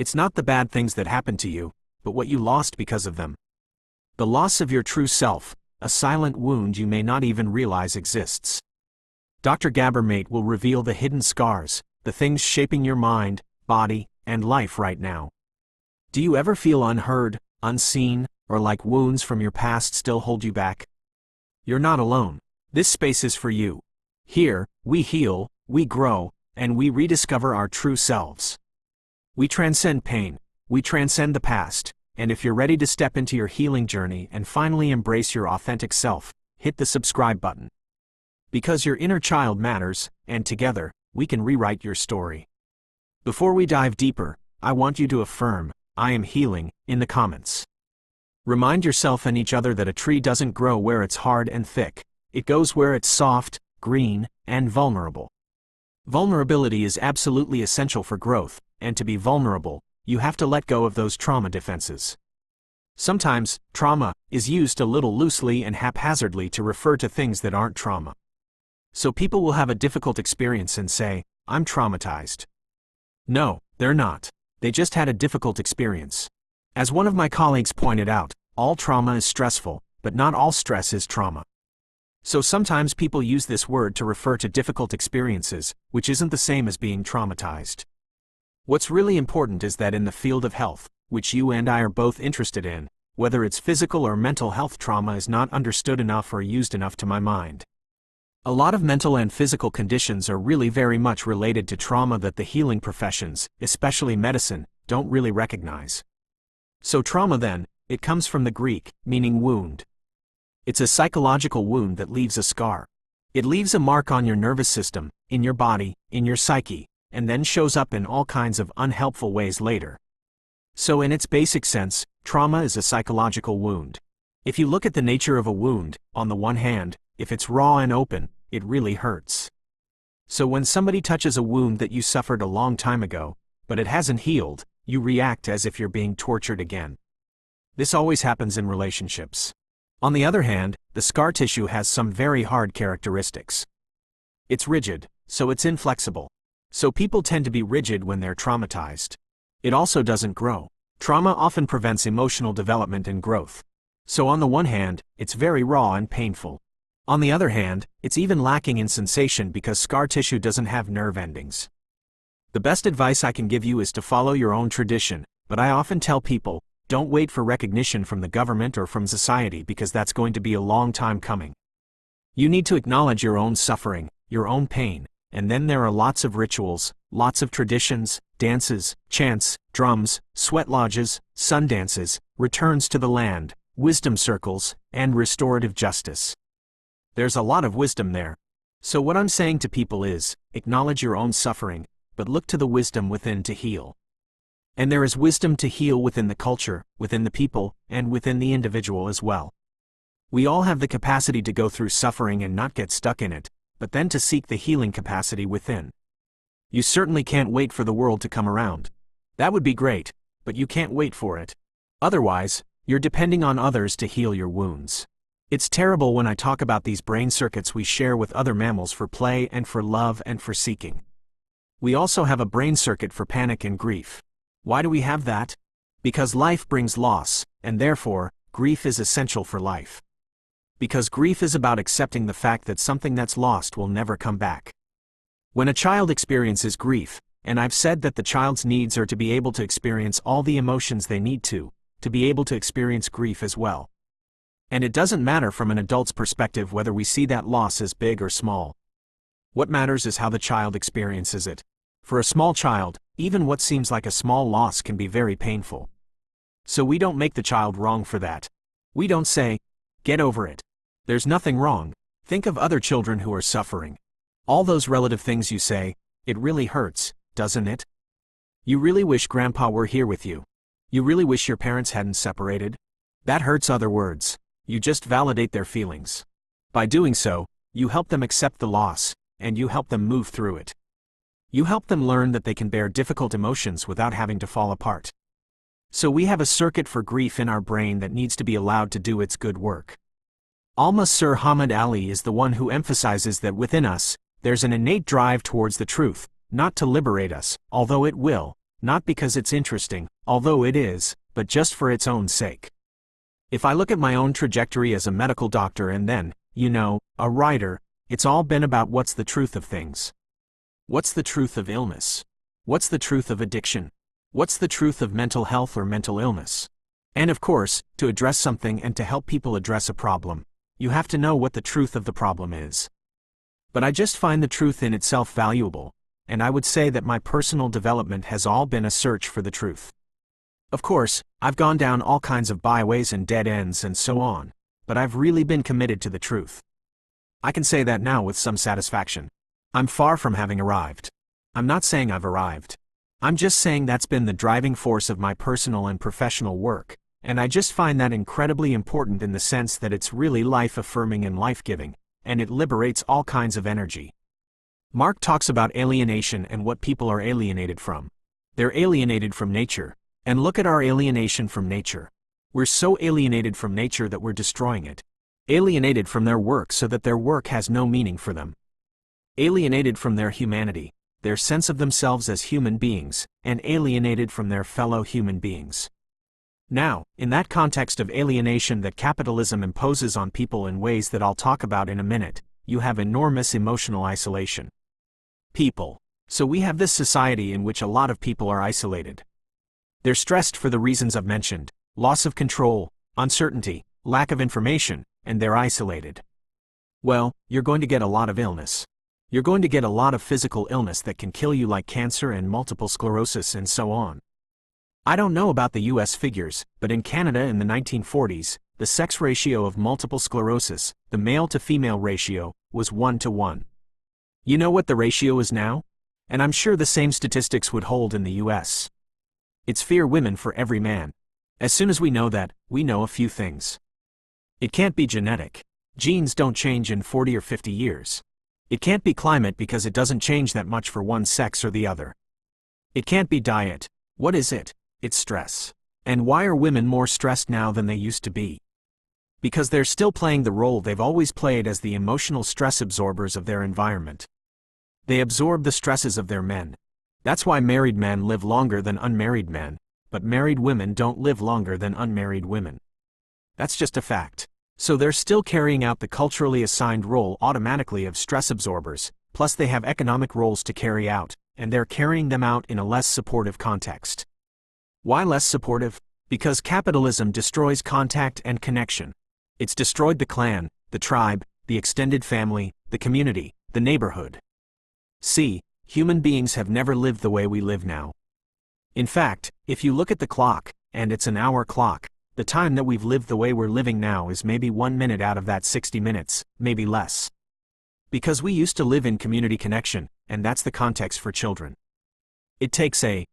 It's not the bad things that happened to you, but what you lost because of them. The loss of your true self, a silent wound you may not even realize exists. Dr. Gabber Mate will reveal the hidden scars, the things shaping your mind, body, and life right now. Do you ever feel unheard, unseen, or like wounds from your past still hold you back? You're not alone. This space is for you. Here, we heal, we grow, and we rediscover our true selves. We transcend pain, we transcend the past, and if you're ready to step into your healing journey and finally embrace your authentic self, hit the subscribe button. Because your inner child matters, and together, we can rewrite your story. Before we dive deeper, I want you to affirm, "I am healing," in the comments. Remind yourself and each other that a tree doesn't grow where it's hard and thick, it goes where it's soft, green, and vulnerable. Vulnerability is absolutely essential for growth, and to be vulnerable, you have to let go of those trauma defenses. Sometimes, trauma is used a little loosely and haphazardly to refer to things that aren't trauma. So people will have a difficult experience and say, "I'm traumatized." No, they're not. They just had a difficult experience. As one of my colleagues pointed out, all trauma is stressful, but not all stress is trauma. So sometimes people use this word to refer to difficult experiences, which isn't the same as being traumatized. What's really important is that in the field of health, which you and I are both interested in, whether it's physical or mental health, trauma is not understood enough or used enough to my mind. A lot of mental and physical conditions are really very much related to trauma that the healing professions, especially medicine, don't really recognize. So trauma then, it comes from the Greek, meaning wound. It's a psychological wound that leaves a scar. It leaves a mark on your nervous system, in your body, in your psyche, and then shows up in all kinds of unhelpful ways later. So in its basic sense, trauma is a psychological wound. If you look at the nature of a wound, on the one hand, if it's raw and open, it really hurts. So when somebody touches a wound that you suffered a long time ago, but it hasn't healed, you react as if you're being tortured again. This always happens in relationships. On the other hand, the scar tissue has some very hard characteristics. It's rigid, so it's inflexible. So people tend to be rigid when they're traumatized. It also doesn't grow. Trauma often prevents emotional development and growth. So on the one hand, it's very raw and painful. On the other hand, it's even lacking in sensation because scar tissue doesn't have nerve endings. The best advice I can give you is to follow your own tradition, but I often tell people, don't wait for recognition from the government or from society because that's going to be a long time coming. You need to acknowledge your own suffering, your own pain, and then there are lots of rituals, lots of traditions, dances, chants, drums, sweat lodges, sun dances, returns to the land, wisdom circles, and restorative justice. There's a lot of wisdom there. So what I'm saying to people is, acknowledge your own suffering, but look to the wisdom within to heal. And there is wisdom to heal within the culture, within the people, and within the individual as well. We all have the capacity to go through suffering and not get stuck in it, but then to seek the healing capacity within. You certainly can't wait for the world to come around. That would be great, but you can't wait for it. Otherwise, you're depending on others to heal your wounds. It's terrible when I talk about these brain circuits we share with other mammals for play and for love and for seeking. We also have a brain circuit for panic and grief. Why do we have that? Because life brings loss, and therefore, grief is essential for life. Because grief is about accepting the fact that something that's lost will never come back. When a child experiences grief, and I've said that the child's needs are to be able to experience all the emotions they need to be able to experience grief as well. And it doesn't matter from an adult's perspective whether we see that loss as big or small. What matters is how the child experiences it. For a small child, even what seems like a small loss can be very painful. So we don't make the child wrong for that. We don't say, "Get over it. There's nothing wrong. Think of other children who are suffering." All those relative things you say, it really hurts, doesn't it? You really wish grandpa were here with you. You really wish your parents hadn't separated. That hurts. Other words, you just validate their feelings. By doing so, you help them accept the loss, and you help them move through it. You help them learn that they can bear difficult emotions without having to fall apart. So we have a circuit for grief in our brain that needs to be allowed to do its good work. Al-Masur Hamid Ali is the one who emphasizes that within us, there's an innate drive towards the truth, not to liberate us, although it will, Not because it's interesting, although it is, but just for its own sake. If I look at my own trajectory as a medical doctor and then, a writer, it's all been about what's the truth of things. What's the truth of illness? What's the truth of addiction? What's the truth of mental health or mental illness? And of course, to address something and to help people address a problem, you have to know what the truth of the problem is. But I just find the truth in itself valuable, and I would say that my personal development has all been a search for the truth. Of course, I've gone down all kinds of byways and dead ends and so on, but I've really been committed to the truth. I can say that now with some satisfaction. I'm far from having arrived. I'm not saying I've arrived. I'm just saying that's been the driving force of my personal and professional work, and I just find that incredibly important in the sense that it's really life-affirming and life-giving, and it liberates all kinds of energy. Mark talks about alienation and what people are alienated from. They're alienated from nature, and look at our alienation from nature. We're so alienated from nature that we're destroying it. Alienated from their work so that their work has no meaning for them. Alienated from their humanity, their sense of themselves as human beings, and alienated from their fellow human beings. Now, in that context of alienation that capitalism imposes on people in ways that I'll talk about in a minute, you have enormous emotional isolation. People. So we have this society in which a lot of people are isolated. They're stressed for the reasons I've mentioned: loss of control, uncertainty, lack of information, and they're isolated. Well, you're going to get a lot of illness. You're going to get a lot of physical illness that can kill you, like cancer and multiple sclerosis and so on. I don't know about the US figures, but in Canada in the 1940s, the sex ratio of multiple sclerosis, the male-to-female ratio, was 1:1. You know what the ratio is now? And I'm sure the same statistics would hold in the US. It's fear women for every man. As soon as we know that, we know a few things. It can't be genetic. Genes don't change in 40 or 50 years. It can't be climate because it doesn't change that much for one sex or the other. It can't be diet. What is it? It's stress. And why are women more stressed now than they used to be? Because they're still playing the role they've always played as the emotional stress absorbers of their environment. They absorb the stresses of their men. That's why married men live longer than unmarried men, but married women don't live longer than unmarried women. That's just a fact. So they're still carrying out the culturally assigned role automatically of stress absorbers, plus they have economic roles to carry out, and they're carrying them out in a less supportive context. Why less supportive? Because capitalism destroys contact and connection. It's destroyed the clan, the tribe, the extended family, the community, the neighborhood. See, human beings have never lived the way we live now. In fact, if you look at the clock, and it's an hour clock, the time that we've lived the way we're living now is maybe 1 minute out of that 60 minutes, maybe less. Because we used to live in community connection, and that's the context for children. It takes a